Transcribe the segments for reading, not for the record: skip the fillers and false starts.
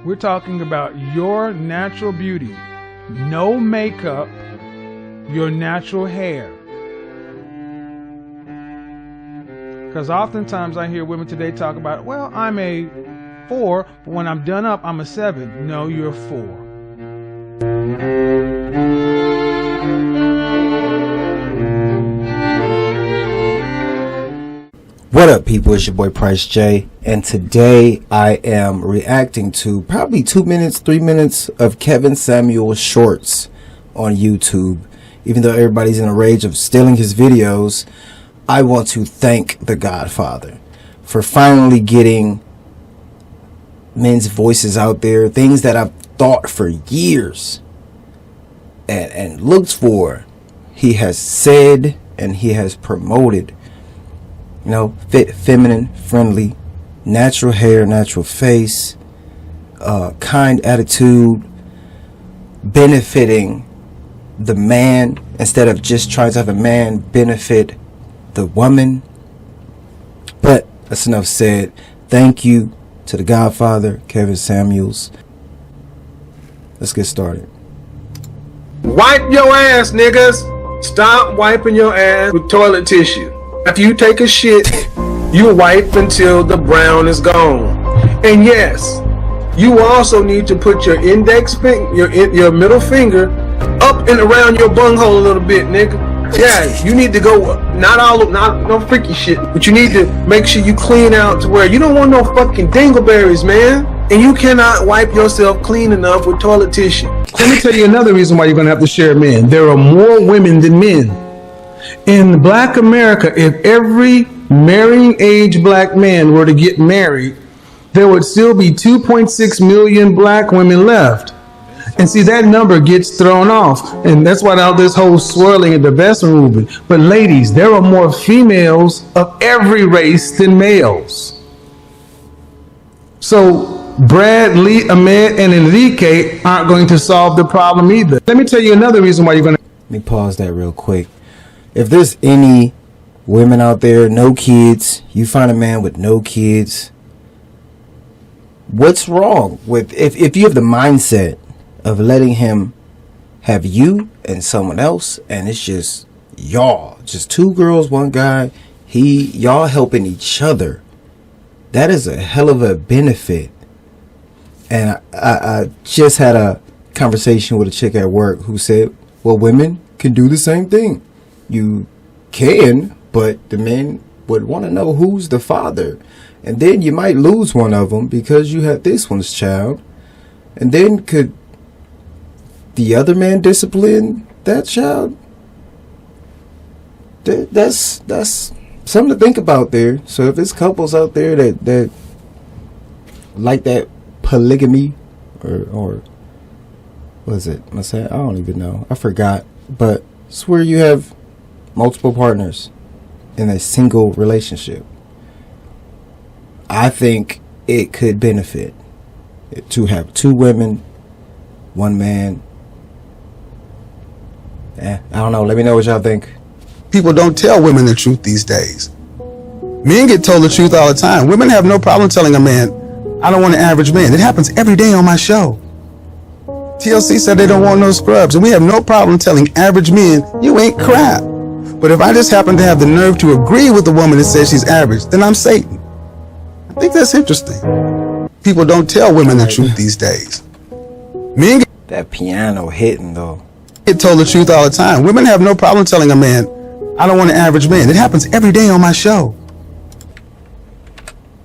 We're talking about your natural beauty. No makeup, your natural hair. Because oftentimes I hear women today talk about, well, I'm a 4, but when I'm done up, I'm a 7. No, you're a 4. What up, people? It's your boy Price J, and today I am reacting to probably 2 minutes, 3 minutes of Kevin Samuel shorts on YouTube. Even though everybody's in a rage of stealing his videos, I want to thank The Godfather for finally getting men's voices out there, things that I've thought for years and looked for. He has said and he has promoted. You know, fit, feminine, friendly, natural hair, natural face, kind attitude, benefiting the man instead of just trying to have a man benefit the woman. But that's enough said. Thank you to The Godfather, Kevin Samuels. Let's get started. Wipe your ass, niggas. Stop wiping your ass with toilet tissue. After you take a shit, you wipe until the brown is gone. And yes, you also need to put your index finger, your middle finger, up and around your bunghole a little bit, nigga. Yeah, you need to go, not no freaky shit, but you need to make sure you clean out to where you don't want no fucking dingleberries, man. And you cannot wipe yourself clean enough with toilet tissue. Let me tell you another reason why you're gonna have to share men. There are more women than men. In Black America, if every marrying age black man were to get married, there would still be 2.6 million black women left. And see, that number gets thrown off. And that's why all this whole swirling and divestment movement. But ladies, there are more females of every race than males. So Brad, Lee, Ahmed, and Enrique aren't going to solve the problem either. Let me tell you another reason why you're going to... Let me pause that real quick. If there's any women out there, no kids, you find a man with no kids, what's wrong with if you have the mindset of letting him have you and someone else, and it's just y'all, just 2 girls, 1 guy, y'all helping each other, that is a hell of a benefit. And I just had a conversation with a chick at work who said, well, women can do the same thing. You can, but the men would want to know who's the father. And then you might lose one of them because you had this one's child. And then could the other man discipline that child? That's something to think about there. So if there's couples out there that like that polygamy or what is it? I don't even know. I forgot. But it's where you have multiple partners in a single relationship. I think it could benefit to have 2 women, 1 man. I don't know. Let me know what y'all think. People don't tell women the truth these days. Men get told the truth all the time. Women have no problem telling a man, I don't want an average man. It happens every day on my show. TLC said they don't want no scrubs, and we have no problem telling average men, you ain't crap. But if I just happen to have the nerve to agree with the woman that says she's average, then I'm Satan. I think that's interesting. People don't tell women the truth these days. Men That piano hitting though. get told the truth all the time. Women have no problem telling a man, I don't want an average man. It happens every day on my show.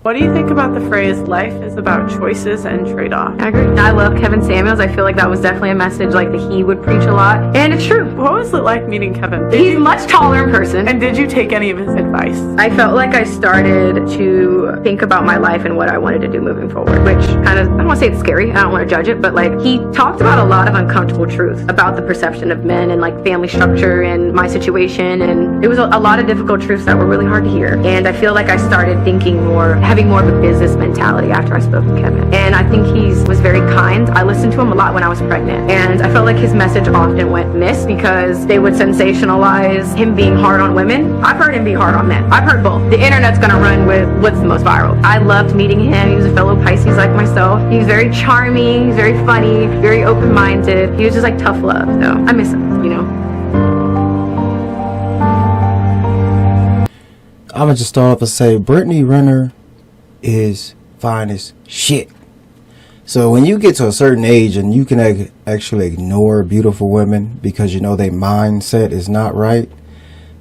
What do you think about the phrase, life is about choices and trade-offs? I agree. I love Kevin Samuels. I feel like that was definitely a message like that he would preach a lot. And it's true. What was it like meeting Kevin? He's much taller in person. And did you take any of his advice? I felt like I started to think about my life and what I wanted to do moving forward, which kind of, I don't want to say it's scary. I don't want to judge it, but like he talked about a lot of uncomfortable truth about the perception of men and like family structure and my situation. And it was a lot of difficult truths that were really hard to hear. And I feel like I started thinking more, having more of a business mentality after I spoke with Kevin. And I think he was very kind. I listened to him a lot when I was pregnant. And I felt like his message often went missed because they would sensationalize him being hard on women. I've heard him be hard on men. I've heard both. The internet's gonna run with what's the most viral. I loved meeting him. He was a fellow Pisces like myself. himself. He's very charming, he's very funny, very open-minded. He was just like tough love, so I miss him, you know. I'm gonna just start off and say Brittany Renner is fine as shit. So when you get to a certain age and you can actually ignore beautiful women because you know their mindset is not right,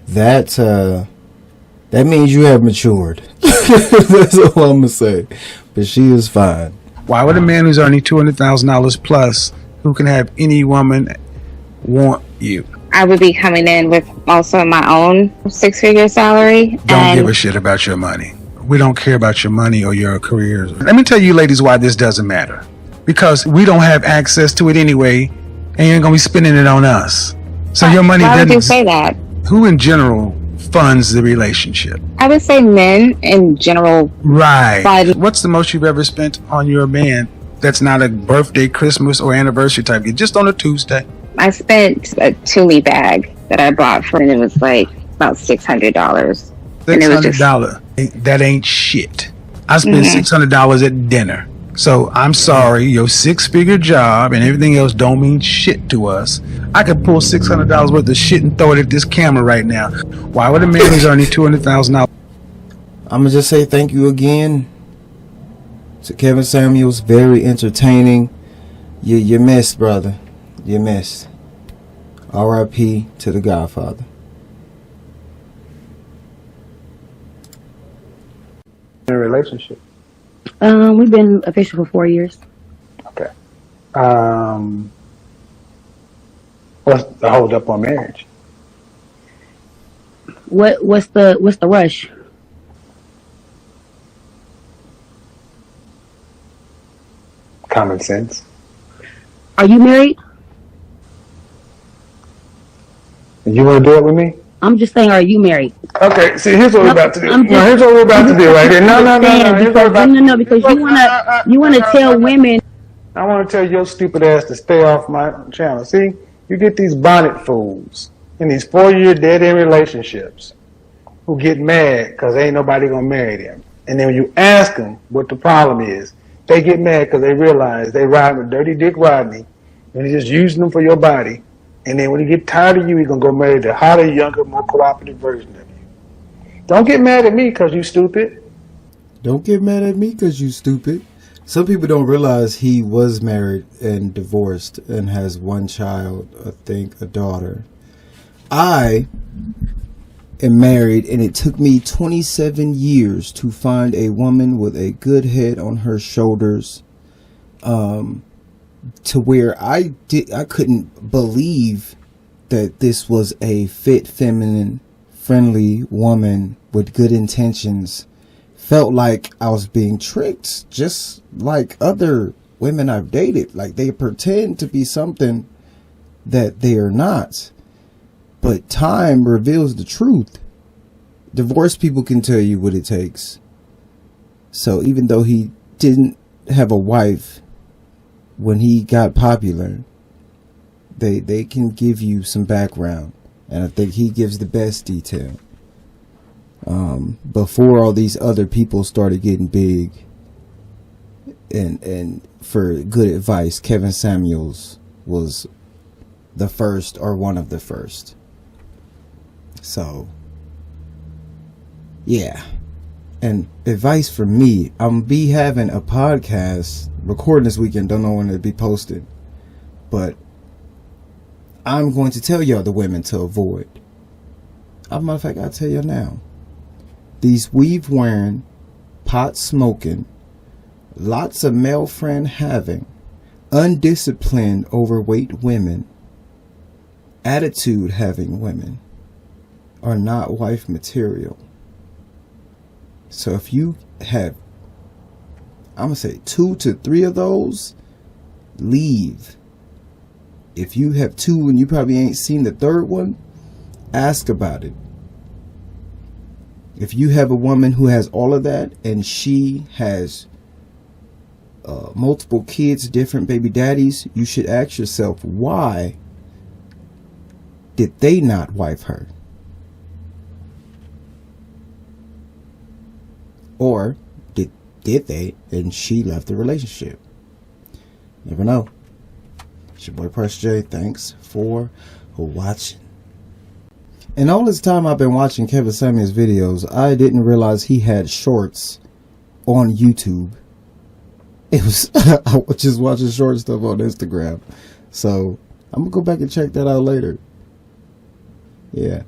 that means you have matured. That's all I'm gonna say. But she is fine. Why would a man who's earning $200,000 plus, who can have any woman, want you? I would be coming in with also my own 6-figure salary. Don't give a shit about your money. We don't care about your money or your careers. Let me tell you ladies why this doesn't matter. Because we don't have access to it anyway, and you ain't gonna be spending it on us. So your money Why doesn't. would you say that? Who in general funds the relationship? I would say men in general. Right. But What's the most you've ever spent on your man that's not a birthday, Christmas, or anniversary type gift? Just on a Tuesday. I spent a Thule bag that I bought for, and it was like about $600. And it was just $600. That ain't shit. I spent $600 at dinner. So I'm sorry, your 6-figure job and everything else don't mean shit to us. I could pull $600 worth of shit and throw it at this camera right now. Why would a man who's earning $200,000? I'm gonna just say thank you again to Kevin Samuels. Very entertaining. You missed, brother. You missed. R.I.P. to the Godfather. In a relationship. We've been official for 4 years. Okay. What's the hold up on marriage? What's the rush? Common sense. Are you married? You want to do it with me? I'm just saying, are you married? Okay, see, here's what we're about to do. I'm just- Here's what we're about to do right here. No. Because you wanna tell women. I want to tell your stupid ass to stay off my channel. See, you get these bonnet fools in these 4-year dead-end relationships who get mad because ain't nobody gonna marry them. And then when you ask them what the problem is, they get mad because they realize they ride with Dirty Dick Rodney and he's just using them for your body. And then when he get tired of you, he's gonna go marry the hotter, younger, more cooperative version of you. Don't get mad at me because you stupid. Don't get mad at me because you stupid. Some people don't realize he was married and divorced and has one child, I think a daughter. I am married and it took me 27 years to find a woman with a good head on her shoulders, to where I couldn't believe that this was a fit, feminine, friendly woman with good intentions. Felt like I was being tricked, just like other women I've dated. Like they pretend to be something that they are not. But time reveals the truth. Divorced people can tell you what it takes. So even though he didn't have a wife when he got popular, they can give you some background. And I think he gives the best detail. Before all these other people started getting big and for good advice, Kevin Samuels was the first or one of the first. So yeah. And advice from me, I'm be having a podcast recording this weekend, don't know when it'll be posted, but I'm going to tell y'all the women to avoid. As a matter of fact, I'll tell you now. These weave wearing, pot smoking, lots of male friend having, undisciplined overweight women, attitude having women are not wife material. So if you have, I'm going to say 2 to 3 of those, leave. If you have 2 and you probably ain't seen the 3rd one, ask about it. If you have a woman who has all of that and she has multiple kids, different baby daddies, you should ask yourself, why did they not wife her? Or did they and she left the relationship? Never know. It's your boy Press J. Thanks for watching. And all this time I've been watching Kevin Samuels videos, I didn't realize he had shorts on YouTube. It was I was just watching short stuff on Instagram. So I'm gonna go back and check that out later. Yeah.